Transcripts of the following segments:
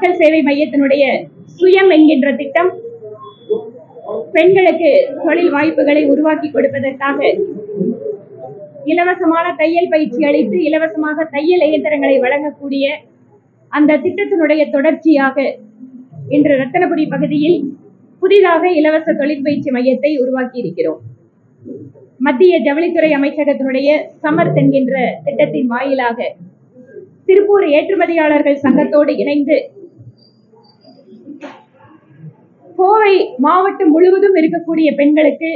மக்கள் சேவை மையத்தினுடைய சுயம் என்கின்ற திட்டம் பெண்களுக்கு தொழில் வாய்ப்புகளை உருவாக்கி கொடுப்பதற்காக இலவசமான தையல் பயிற்சி அளித்து இலவசமாக தையல் இயந்திரங்களை வழங்கக்கூடிய அந்த திட்டத்தினுடைய தொடர்ச்சியாக இன்று ரத்தனபுரி பகுதியில் புதிதாக இலவச தொழிற்பயிற்சி மையத்தை உருவாக்கி இருக்கிறோம். மத்திய ஜவுளித்துறை அமைச்சகத்தினுடைய சமர்த் என்கின்ற திட்டத்தின் வாயிலாக திருப்பூர் ஏற்றுமதியாளர்கள் சங்கத்தோடு இணைந்து கோவை மாவட்டம் முழுவதும் இருக்கக்கூடிய பெண்களுக்கு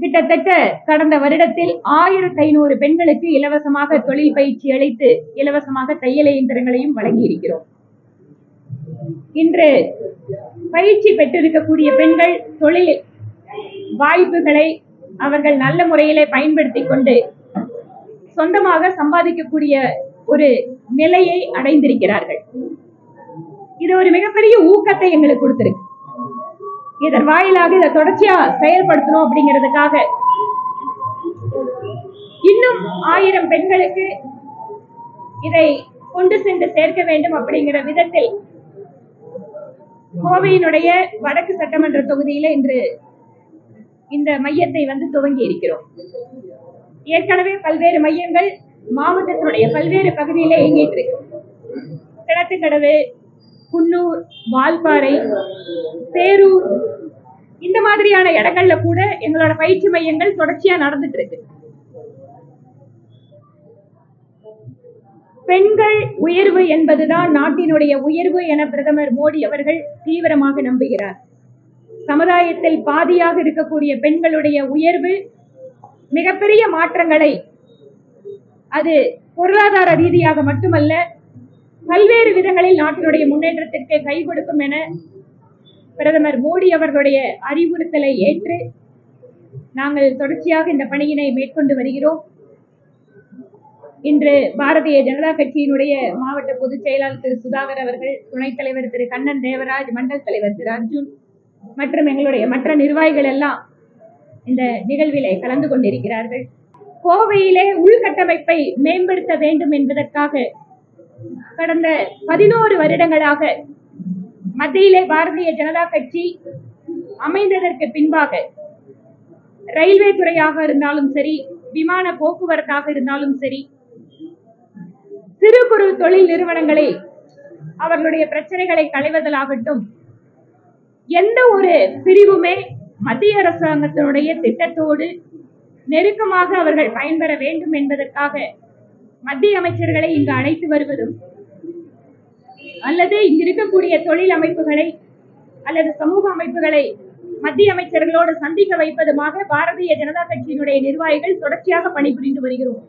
கிட்டத்தட்ட கடந்த வருடத்தில் 1500 பெண்களுக்கு இலவசமாக தொழில் பயிற்சி அளித்து இலவசமாக தையல் இயந்திரங்களையும் வழங்கி இருக்கிறோம். இன்று பயிற்சி பெற்றிருக்கக்கூடிய பெண்கள் தொழில் வாய்ப்புகளை அவர்கள் நல்ல முறையிலே பயன்படுத்திக் கொண்டு சொந்தமாக சம்பாதிக்கக்கூடிய ஒரு நிலையை அடைந்திருக்கிறார்கள். இது ஒரு மிகப்பெரிய ஊக்கத்தை எங்களுக்கு கொடுத்திருக்கு. இதன் வாயிலாக இதை தொடர்ச்சியா செயல்படுத்தணும் அப்படிங்கிறதுக்காக இன்னும் 1000 பெண்களுக்கு இதை கொண்டு சென்று சேர்க்க வேண்டும் அப்படிங்கிற விதத்தில் கோவையினுடைய வடக்கு சட்டமன்ற தொகுதியில இன்று இந்த மையத்தை துவங்கி இருக்கிறோம். ஏற்கனவே பல்வேறு மையங்கள் மாவட்டத்தினுடைய பல்வேறு பகுதியில இயங்கிட்டு இருக்கு. கிணத்துக்கடவு, குன்னூர், வால்பாறை, பேரூர் இந்த மாதிரியான இடங்கள்ல கூட எங்களோட பயிற்சி மையங்கள் தொடர்ச்சியா நடந்துட்டு இருக்கு. பெண்கள் உயர்வு என்பதுதான் நாட்டினுடைய உயர்வு என பிரதமர் மோடி அவர்கள் தீவிரமாக நம்புகிறார். சமுதாயத்தில் பாதியாக இருக்கக்கூடிய பெண்களுடைய உயர்வு மிகப்பெரிய மாற்றங்களை அது பொருளாதார ரீதியாக மட்டுமல்ல பல்வேறு விதங்களில் நாட்டினுடைய முன்னேற்றத்திற்கு கை கொடுக்கும் என பிரதமர் மோடி அவர்களுடைய அறிவுறுத்தலை ஏற்று நாங்கள் தொடர்ச்சியாக இந்த பணியினை மேற்கொண்டு வருகிறோம். இன்று பாரதிய ஜனதா கட்சியினுடைய மாவட்ட பொதுச் செயலாளர் திரு சுதாகர் அவர்கள், துணைத் தலைவர் திரு கண்ணன் தேவராஜ், மண்டல் தலைவர் திரு அர்ஜுன் மற்றும் எங்களுடைய மற்ற நிர்வாகிகள் எல்லாம் இந்த நிகழ்விலே கலந்து கொண்டிருக்கிறார்கள். கோவையிலே உள்கட்டமைப்பை மேம்படுத்த வேண்டும் என்பதற்காக கடந்த 11 வருடங்களாக மத்தியிலே பாரதிய ஜனதா கட்சி அமைந்ததற்கு பின்பாக ரயில்வே துறையாக இருந்தாலும் சரி, விமான போக்குவரத்தாக இருந்தாலும் சரி, சிறு குறு தொழில் நிறுவனங்களை அவர்களுடைய பிரச்சனைகளை களைவதாகட்டும், எந்த ஒரு பிரிவுமே மத்திய அரசாங்கத்தினுடைய திட்டத்தோடு நெருக்கமாக அவர்கள் பயன்பெற வேண்டும் என்பதற்காக மத்திய அமைச்சர்களை இங்கு அழைத்து வருவதும் அல்லது இங்கு இருக்கக்கூடிய தொழில் அமைப்புகளை அல்லது சமூக அமைப்புகளை மத்திய அமைச்சர்களோடு சந்திக்க வைப்பதுமாக பாரதிய ஜனதா கட்சியினுடைய நிர்வாகிகள் தொடர்ச்சியாக பணிபுரிந்து வருகிறோம்.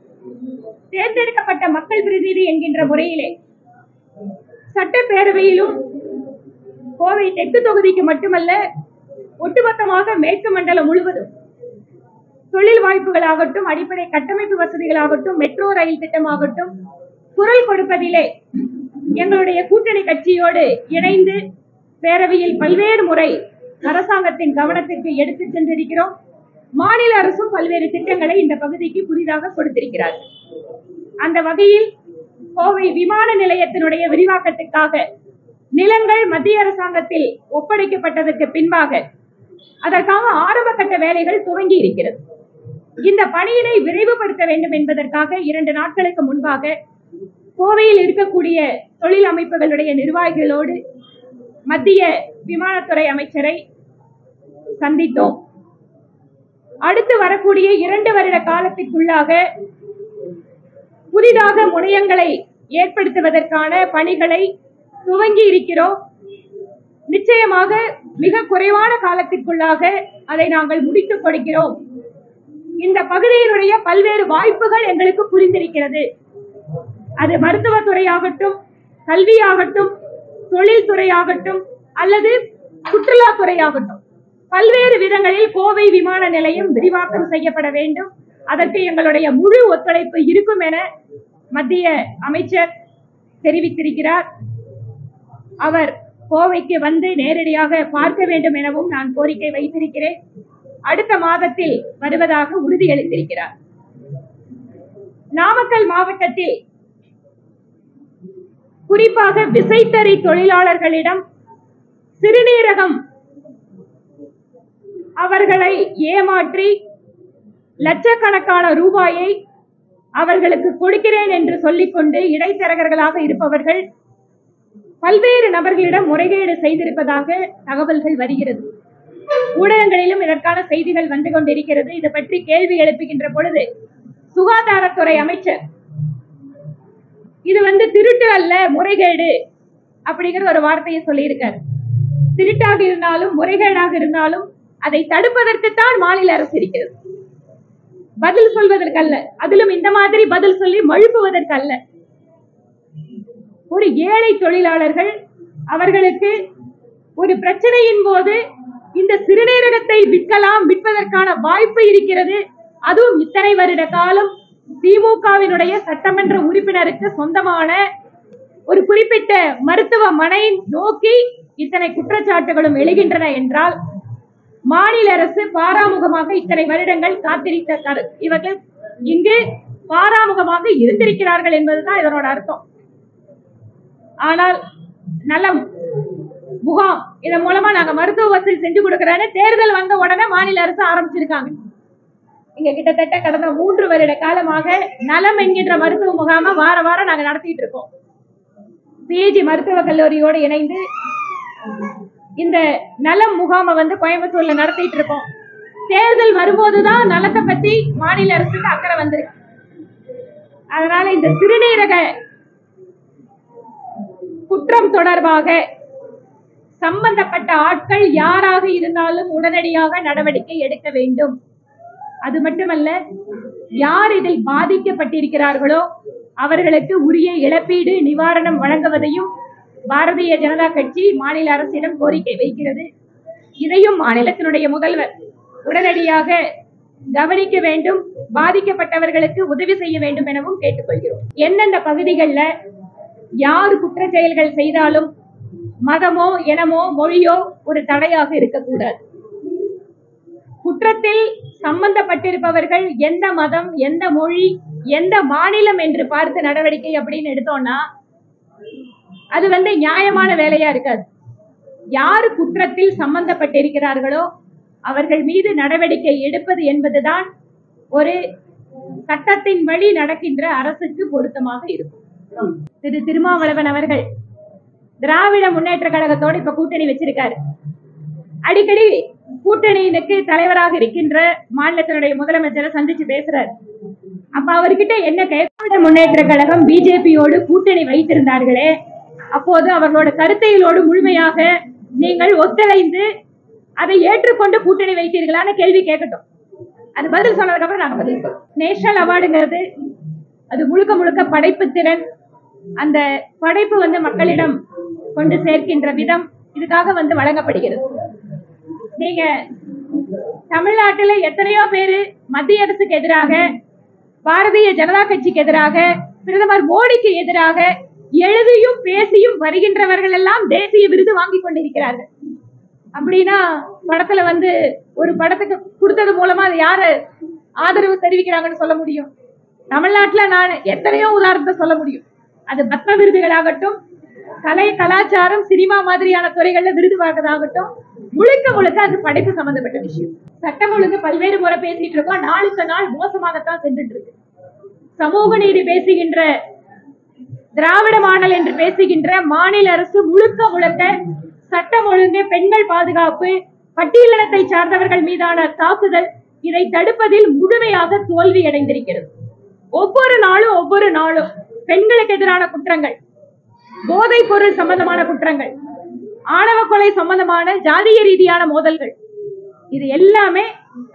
தேர்ந்தெடுக்கப்பட்ட மக்கள் பிரதிநிதி என்கின்ற முறையிலே சட்டப்பேரவையிலும் கோவை தெற்கு தொகுதிக்கு மட்டுமல்ல ஒட்டுமொத்தமாக மேற்கு மண்டலம் முழுவதும் தொழில் வாய்ப்புகளாகட்டும், அடிப்படை கட்டமைப்பு வசதிகளாகட்டும், மெட்ரோ ரயில் திட்டமாகட்டும் குரல் கொடுப்பதிலே எங்களுடைய கூட்டணி கட்சியோடு இணைந்து பேரவையில் பல்வேறு முறை அரசாங்கத்தின் கவனத்திற்கு எடுத்து சென்றிருக்கிறோம். மாநில அரசும் பல்வேறு திட்டங்களை இந்த பகுதிக்கு புதிதாக கொடுத்திருக்கிறார். அந்த வகையில் கோவை விமான நிலையத்தினுடைய விரிவாக்கத்திற்காக நிலங்கள் மத்திய அரசாங்கத்தில் ஒப்படைக்கப்பட்டதற்கு பின்பாக அதற்காக ஆரம்ப கட்ட வேலைகள் துவங்கி இருக்கிறது. இந்த பணியினை விரைவுபடுத்த வேண்டும் என்பதற்காக 2 நாட்களுக்கு முன்பாக கோவையில் இருக்கக்கூடிய தொழில் அமைப்புகளுடைய நிர்வாகிகளோடு மத்திய விமானத்துறை அமைச்சரை சந்தித்தோம். அடுத்து வரக்கூடிய 2 வருட காலத்திற்குள்ளாக புதிதாக முனையங்களை ஏற்படுத்துவதற்கான பணிகளை துவங்கி இருக்கிறோம். நிச்சயமாக மிக குறைவான காலத்திற்குள்ளாக அதை நாங்கள் முடித்துக் கொடுக்கிறோம். இந்த பகுதியினுடைய பல்வேறு வாய்ப்புகள் எங்களுக்கு புரிந்திருக்கிறது. அது மருத்துவத்துறையாகட்டும், கல்வியாகட்டும், தொழில்துறையாகட்டும் அல்லது சுற்றுலாத்துறையாகட்டும் பல்வேறு விதங்களில் கோவை விமான நிலையம் விரிவாக்கம் செய்யப்பட வேண்டும். அதற்கு எங்களுடைய முழு ஒத்துழைப்பு இருக்கும் என மத்திய அமைச்சர் தெரிவித்திருக்கிறார். அவர் கோவைக்கு வந்து நேரடியாக பார்க்க வேண்டும் எனவும் நான் கோரிக்கை வைத்திருக்கிறேன். அடுத்த மாதத்தில் வருவதாக குறிப்பாக விசைத்தறி தொழிலாளர்களிடம் சிறுநீரகம் அவர்களை ஏமாற்றி லட்சக்கணக்கான ரூபாயை அவர்களுக்கு கொடுக்கிறேன் என்று சொல்லிக்கொண்டு இடைத்தரகர்களாக இருப்பவர்கள் பல்வேறு நபர்களிடம் முறைகேடு செய்திருப்பதாக தகவல்கள் வருகிறது. ஊடகங்களிலும் இதற்கான செய்திகள் வந்து கொண்டிருக்கிறது. இது பற்றி கேள்வி எழுப்புகின்ற பொழுது சுகாதாரத்துறை அமைச்சர் இது திருட்டு அல்ல, முறைகேடு அப்படிங்கிற ஒரு வார்த்தையை சொல்லியிருக்கார். திருட்டாக இருந்தாலும் முறைகேடாக இருந்தாலும் அதை தடுப்பதற்குத்தான் மாநில அரசு இருக்கிறது, பதில் சொல்வதற்கல்ல. அதிலும் இந்த மாதிரி பதில் சொல்லி மழுப்புவதற்கல்ல. ஒரு ஏழை தொழிலாளர்கள் அவர்களுக்கு ஒரு பிரச்சனையின் போது இந்த சிறுநீரகத்தை விற்பதற்கான வாய்ப்பு இருக்கிறது. அதுவும் இத்தனை வருட காலம் திமுகவினுடைய சட்டமன்ற உறுப்பினருக்கு சொந்தமான ஒரு குறிப்பிட்ட மருத்துவமனை நோக்கி இத்தனை குற்றச்சாட்டுகளும் எழுகின்றன என்றால் மாநில அரசு பாராமுகமாக இத்தனை வருடங்கள் காத்திருக்கிறார். இவர்கள் இங்கு பாராமுகமாக இருந்திருக்கிறார்கள் என்பதுதான் இதனோட அர்த்தம். ஆனால் நலம் முகாம் இதன் மூலமா நாங்க மருத்துவ வசதி செஞ்சு கொடுக்கிறேன்னு தேர்தல் வந்த உடனே மாநில அரசு ஆரம்பிச்சிருக்காங்க. இங்க கிட்டத்தட்ட கடந்த 3 வருட காலமாக நலம் என்கின்ற மருத்துவ முகாம வார வாரம் நாங்க நடத்திட்டு இருக்கோம். பிஜி மருத்துவக் கல்லூரியோடு இணைந்து இந்த நலம் முகாம கோயம்புத்தூர்ல நடத்திட்டு இருக்கோம். தேர்தல் வரும்போதுதான் நலத்தை பத்தி மாநில அரசுக்கு அக்கறை வந்திருக்கு. அதனால இந்த சிறுநீரக குற்றம் தொடர்பாக சம்பந்தப்பட்ட ஆட்கள் யாராக இருந்தாலும் உடனடியாக நடவடிக்கை எடுக்க வேண்டும். அது மட்டுமல்ல, யார் இதில் பாதிக்கப்பட்டிருக்கிறார்களோ அவர்களுக்கு உரிய இழப்பீடு நிவாரணம் வழங்குவதையும் பாரதிய ஜனதா கட்சி மாநில அரசிடம் கோரிக்கை வைக்கிறது. இதையும் மாநிலத்தினுடைய முதல்வர் உடனடியாக கவனிக்க வேண்டும், பாதிக்கப்பட்டவர்களுக்கு உதவி செய்ய வேண்டும் எனவும் கேட்டுக்கொள்கிறோம். எந்தெந்த பகுதிகளில் யார் குற்ற செயல்கள் செய்தாலும் மதமோ இனமோ மொழியோ ஒரு தடையாக இருக்கக்கூடாது. குற்றத்தில் சம்பந்தப்பட்டிருப்பவர்கள் எந்த மதம், எந்த மொழி, எந்த மாநிலம் என்று பார்த்து நடவடிக்கை அப்படின்னு எடுத்தோம்னா அது நியாயமான வேலையா இருக்காது. யாரு குற்றத்தில் சம்பந்தப்பட்டிருக்கிறார்களோ அவர்கள் மீது நடவடிக்கை எடுப்பது என்பதுதான் ஒரு சட்டத்தின் வழி நடக்கின்ற அரசுக்கு பொருத்தமாக இருக்கும். திரு திருமாவளவன் அவர்கள் திராவிட முன்னேற்ற கழகத்தோடு இப்ப கூட்டணி வச்சிருக்காரு. அடிக்கடி கூட்டணியினுக்கு தலைவராக இருக்கின்ற மாநிலத்தினுடைய முதலமைச்சரை சந்திச்சு பேசுறாரு. அப்ப அவர்கிட்ட என்ன திராவிட முன்னேற்ற கழகம் பிஜேபியோடு கூட்டணி வைத்திருந்தார்களே, அப்போது அவர்களோட கருத்தைகளோடு முழுமையாக நீங்கள் ஒத்துழைந்து அதை ஏற்றுக்கொண்டு கூட்டணி வைத்தீர்களான கேள்வி கேட்கட்டும். அது பதில் சொன்னதுக்கு அப்புறம் நாங்க பதில் சொல்றோம். நேஷனல் அவார்டுங்கிறது அது முழுக்க முழுக்க படைப்பு திறன். அந்த படைப்பு மக்களிடம் கொண்டு சேர்க்கின்ற விதம் இதுக்காக வழங்கப்படுகிறது. நீங்க தமிழ்நாட்டில் எத்தனையோ பேரு மத்திய அரசுக்கு எதிராக, பாரதிய ஜனதா கட்சிக்கு எதிராக, பிரதமர் மோடிக்கு எதிராக எழுதியும் பேசியும் வருகின்றவர்கள் எல்லாம் தேசிய விருது வாங்கி கொண்டிருக்கிறார்கள். அப்படின்னா படத்துல ஒரு படத்துக்கு கொடுத்தது மூலமா அது யாரு ஆதரவு தெரிவிக்கிறாங்கன்னு சொல்ல முடியும்? தமிழ்நாட்டில் நான் எத்தனையோ உதாரணத்தை சொல்ல முடியும். அது பத்ம விருதுகளாகட்டும், கலை கலாச்சாரம் சினிமா மாதிரியான துறைகள்ல விருது வாங்குறதாகட்டும், முழுக்க முழுக்க அது படைப்பு சம்பந்தப்பட்ட விஷயம். சட்டம் ஒழுங்கு பல்வேறு முறை பேசிட்டு இருக்கோம். நாளுக்கு நாள் மோசமாகத்தான் சென்றுட்டு இருக்கு. சமூக நீதி பேசுகின்ற, திராவிட மாடல் என்று பேசுகின்ற மாநில அரசு முழுக்க முழுக்க சட்டம் ஒழுங்கு, பெண்கள் பாதுகாப்பு, பட்டியலினத்தை சார்ந்தவர்கள் மீதான தாக்குதல், இதை தடுப்பதில் முழுமையாக தோல்வி அடைந்திருக்கிறது. ஒவ்வொரு நாளும் பெண்களுக்கு எதிரான குற்றங்கள், போதைப் பொருள் சம்பந்தமான குற்றங்கள், ஆணவ கொலை சம்பந்தமான ஜாதிய ரீதியான மோதல்கள், இது எல்லாமே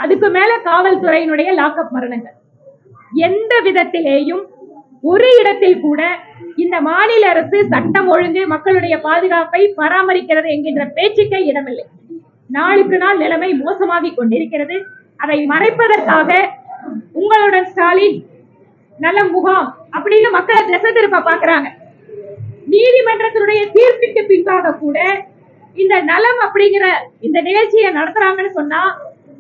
அதுக்கு மேல காவல்துறையினுடைய லாக்அப் மரணங்கள். எந்த விதத்திலேயும் ஒரு இடத்தில் கூட இந்த மாநில அரசு சட்டம் ஒழுங்கு, மக்களுடைய பாதுகாப்பை பராமரிக்கிறது என்கின்ற பேச்சுக்கே இடமில்லை. நாளுக்கு நாள் நிலைமை மோசமாகி கொண்டிருக்கிறது. அதை மறைப்பதற்காக உங்களுடன் ஸ்டாலின் நலம் முகாம் அப்படின்னு மக்களை திசை திருப்ப பாக்குறாங்க. நீதிமன்றத்தினுடைய தீர்ப்பிற்கு பின்பாக கூட இந்த நலம் அப்படிங்கிற இந்த நிகழ்ச்சியை நடத்துறாங்கன்னு சொன்னா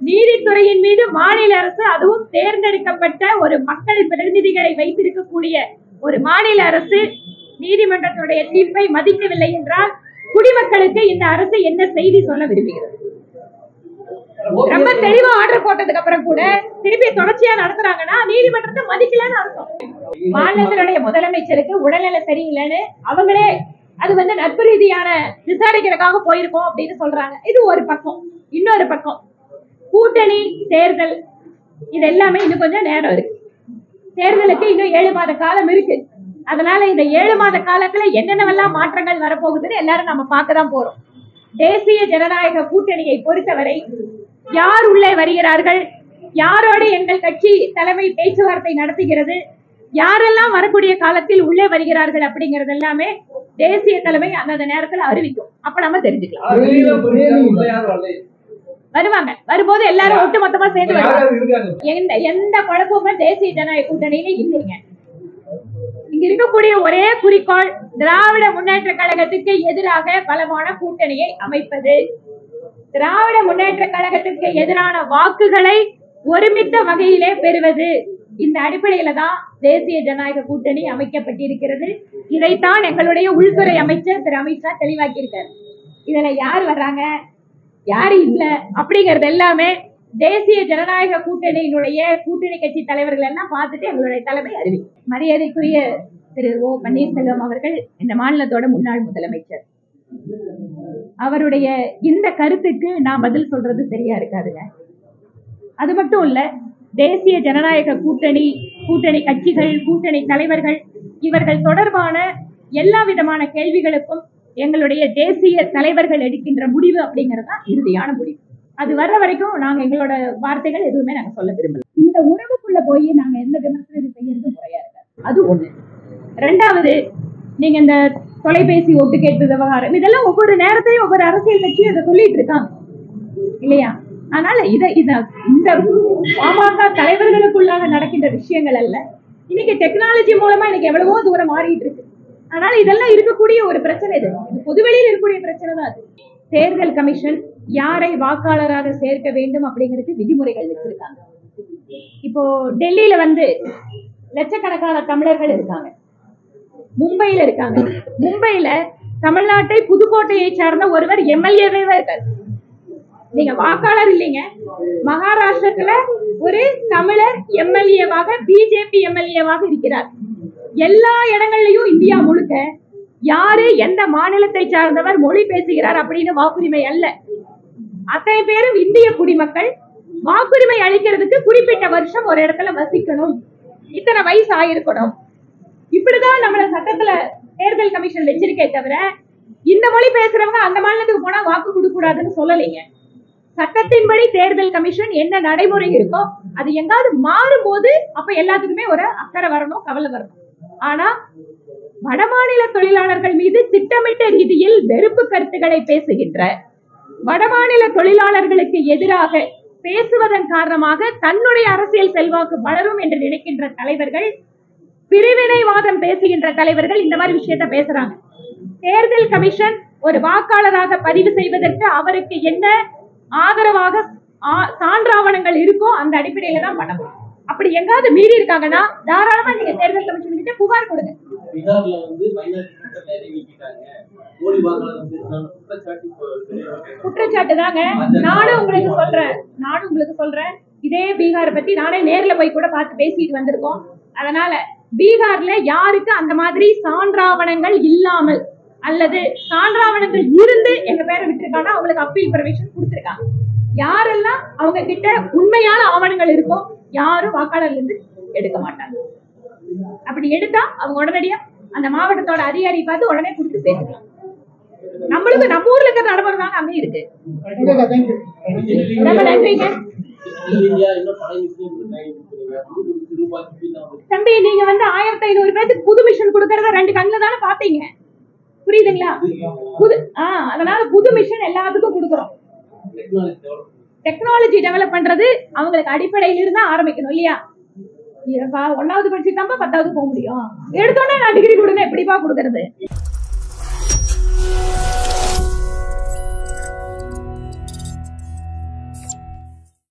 நீதித்துறையின் மீது மாநில அரசு, அதுவும் தேர்ந்தெடுக்கப்பட்ட ஒரு மக்கள் பிரதிநிதிகளை வைத்திருக்கக்கூடிய ஒரு மாநில அரசு நீதிமன்றத்துடைய தீர்ப்பை மதிக்கவில்லை என்றால் குடிமக்களுக்கு இந்த அரசு என்ன செய்தி சொல்ல விரும்புகிறது? ரொம்ப தெளிவா ஆர்டர் போட்டதுக்கு அப்புறம் கூட திருப்பி தொடர்ச்சியா நடத்துறாங்கன்னா நீதிமன்றத்தை மதிக்கலன்னு அர்த்தம். மாநிலத்தினுடைய முதலமைச்சருக்கு உடல்நிலை சரியில்லைன்னு அவங்களே அது நட்பு ரீதியான விசாரிக்கிறதுக்காக போயிருக்கோம் அப்படின்னு சொல்றாங்க. இது ஒரு பக்கம். இன்னொரு பக்கம் கூட்டணி தேர்தல், இது எல்லாமே இன்னும் கொஞ்சம் நேரம் இருக்கு. தேர்தலுக்கு இன்னும் 7 மாத காலம் இருக்கு. அதனால இந்த 7 மாத காலத்துல என்னென்னவெல்லாம் மாற்றங்கள் வரப்போகுதுன்னு எல்லாரும் நம்ம பார்க்கதான் போறோம். தேசிய ஜனநாயக கூட்டணியை பொறுத்தவரை யார் உள்ளே வருகிறார்கள், யாரோடு எங்கள் கட்சி தலைமை பேச்சுவார்த்தை நடத்துகிறது, யாரெல்லாம் வரக்கூடிய காலத்தில் உள்ளே வருகிறார்கள் அப்படிங்கறது எல்லாமே தேசிய தலைமை அந்த நேரத்துல அறிவிக்கும். அப்ப நம்ம தெரிஞ்சுக்கலாம். வருவாங்க. வரும்போது எல்லாரும் ஒட்டு மொத்தமா சேர்ந்து வருவாங்க. எந்த குழப்பமும் தேசிய ஜனநாயக கூட்டணியில இல்லைங்க. இங்க இருக்கக்கூடிய ஒரே குறிக்கோள் திராவிட முன்னேற்ற கழகத்துக்கு எதிராக பலமான கூட்டணியை அமைப்பது. திராவிட முன்னேற்ற கழகத்திற்கு எதிரான வாக்குகளை ஒருமித்த வகையிலே பெறுவது. இந்த அடிப்படையில தான் தேசிய ஜனநாயக கூட்டணி அமைக்கப்பட்டிருக்கிறது. இதைத்தான் எங்களுடைய உள்துறை அமைச்சர் திரு அமித்ஷா தெளிவாக்கி இருக்காரு. இதுல யார் வர்றாங்க, யாரு இல்ல அப்படிங்கறது எல்லாமே தேசிய ஜனநாயக கூட்டணியினுடைய கூட்டணி கட்சி தலைவர்கள் எல்லாம் பார்த்துட்டு எங்களுடைய தலைமை அறிவிக்கும். மரியாதைக்குரிய திரு ஓ பன்னீர்செல்வம் அவர்கள் இந்த மாநிலத்தோட முன்னாள் முதலமைச்சர். அவருடைய இந்த கருத்துக்கு நான் பதில் சொல்றது சரியா இருக்காதுங்க. அது மட்டும் இல்ல, தேசிய ஜனநாயக கூட்டணி, கூட்டணி கட்சிகள், கூட்டணி தலைவர்கள் இவர்கள் தொடர்பான எல்லா விதமான கேள்விகளுக்கும் எங்களுடைய தேசிய தலைவர்கள் எடுக்கின்ற முடிவு அப்படிங்கிறது தான் இறுதியான முடிவு. அது வர்ற வரைக்கும் நாங்க எங்களோட வார்த்தைகள் எதுவுமே நாங்க சொல்ல விரும்பல. இந்த உறவுக்குள்ள போய் நாங்க எந்த விமர்சனம் செய்யறது முறையா இருக்காது. அது ஒண்ணு. ரெண்டாவது, நீங்க இந்த தொலைபேசி ஒட்டு கேட்டு விவகாரம் இதெல்லாம் ஒவ்வொரு நேரத்தையும் ஒவ்வொரு அரசியல் கட்சியும் இதை சொல்லிட்டு இருக்காங்க இல்லையா? அதனால இந்த பாமக தலைவர்களுக்குள்ளாக நடக்கின்ற விஷயங்கள் அல்ல. இன்னைக்கு டெக்னாலஜி மூலமா இன்னைக்கு எவ்வளவோ தூரம் மாறிட்டு இருக்கு. அதனால இதெல்லாம் இருக்கக்கூடிய ஒரு பிரச்சனை. இது பொதுவெளியில் இருக்கக்கூடிய பிரச்சனை தான். அது தேர்தல் கமிஷன் யாரை வாக்காளராக சேர்க்க வேண்டும் அப்படிங்கிறது விதிமுறைகள் வச்சிருக்காங்க. இப்போ டெல்லியில லட்சக்கணக்கான தமிழர்கள் இருக்காங்க, மும்பையில இருக்காங்க. மும்பையில தமிழ்நாட்டை புதுக்கோட்டையை சார்ந்த ஒருவர் எம்எல்ஏவே இருக்காரு. நீங்க வாக்காளர் இல்லைங்க. மகாராஷ்டிரத்துல ஒரு தமிழர் எம்எல்ஏவாக, பிஜேபி எம்எல்ஏவாக இருக்கிறார். எல்லா இடங்கள்லயும் இந்தியா முழுக்க யாரு எந்த மாநிலத்தை சார்ந்தவர் மொழி பேசுகிறார் அப்படின்னு வாக்குரிமை அல்ல. அத்தனை பேரும் இந்திய குடிமக்கள். வாக்குரிமை அளிக்கிறதுக்கு குறிப்பிட்ட வருஷம் ஒரு இடத்துல வசிக்கணும், இத்தனை வயசு ஆயிருக்கணும். இப்படிதான் நம்மள சட்டத்துல தேர்தல் கமிஷன் வச்சிருக்கே தவிர இந்த மொழி பேசுறவங்க அந்த மாநிலத்துக்கு போனா வாக்கு கொடுக்க கூடாதுன்னு சொல்லலைங்க. சட்டத்தின்படி தேர்தல் கமிஷன் என்ன நடைமுறை இருக்கோ அது எங்காவது மாறும்போது அப்ப எல்லாத்துக்குமே ஒரு அக்கறை வரணும், கவலை வரணும். ஆனா வடமாநில தொழிலாளர்கள் மீது திட்டமிட்ட ரீதியில் வெறுப்பு கருத்துக்களை பேசுகின்ற, வடமாநில தொழிலாளர்களுக்கு எதிராக பேசுவதன் காரணமாக தன்னுடைய அரசியல் செல்வாக்கு வளரும் என்று நினைக்கின்ற தலைவர்கள், பிரிவினைவாதம் பேசுகின்ற தலைவர்கள் இந்த மாதிரி விஷயத்த பேசுறாங்க. தேர்தல் கமிஷன் ஒரு வாக்காளராக பதிவு செய்வதற்கு அவருக்கு என்ன ஆதரவாக சான்றாவணங்கள் இருக்கோ அந்த அடிப்படையில தான் பண்ணணும். அப்படி எங்காவது மீறி இருக்காங்கன்னா தாராளமா நீங்க தேர்தல் கமிஷன் கிட்ட புகார் கொடுங்க. குற்றச்சாட்டு தாங்க. நானும் உங்களுக்கு சொல்றேன் இதே பீகார் பத்தி நானே நேர்ல போய் கூட பார்த்து பேசிட்டு வந்திருக்கோம். அதனால பீகார்ல யாருக்கு அந்த மாதிரி சான்றாவணங்கள் இல்லாமல் அல்லது சான்றாவணங்கள் இருந்து எங்க பேரை விட்டுருக்காங்கன்னா அவங்களுக்கு அப்பீல் பர்மிஷன் கொடுத்திருக்காங்க. யாரெல்லாம் அவங்க கிட்ட உண்மையான ஆவணங்கள் இருக்கோ யாரும் வாக்காளர்ல இருந்து எடுக்க மாட்டாங்க. அப்படி எடுத்தா அவங்க உடனடியா அந்த மாவட்டத்தோட அதிகாரி பார்த்து உடனே கொடுத்து சேர்த்துக்கலாம். நம்மளுக்கு நம்ம ஊர்ல இருக்கிற நடைமுறை தாங்க அங்கே இருக்கு. ரொம்ப நன்றிங்க தம்பி. நீங்க 1500 பேருக்கு புது மிஷன் கொடுக்கறத 2 கண்ணுல தானே பாத்தீங்க, புரியுதுங்களா? அதனால புது மிஷன் எல்லாத்துக்கும் கொடுக்கறோம். டெக்னாலஜி டெவலப் பண்றது அவங்களுக்கு அடிப்படையில இருந்து ஆரம்பிக்கணும் இல்லையா? 1வது படிச்சுட்டாம்பா 10வது போக முடியும். எடுத்தோன்னே நான் டிகிரி கொடுங்க, எப்படிப்பா கொடுக்கறது?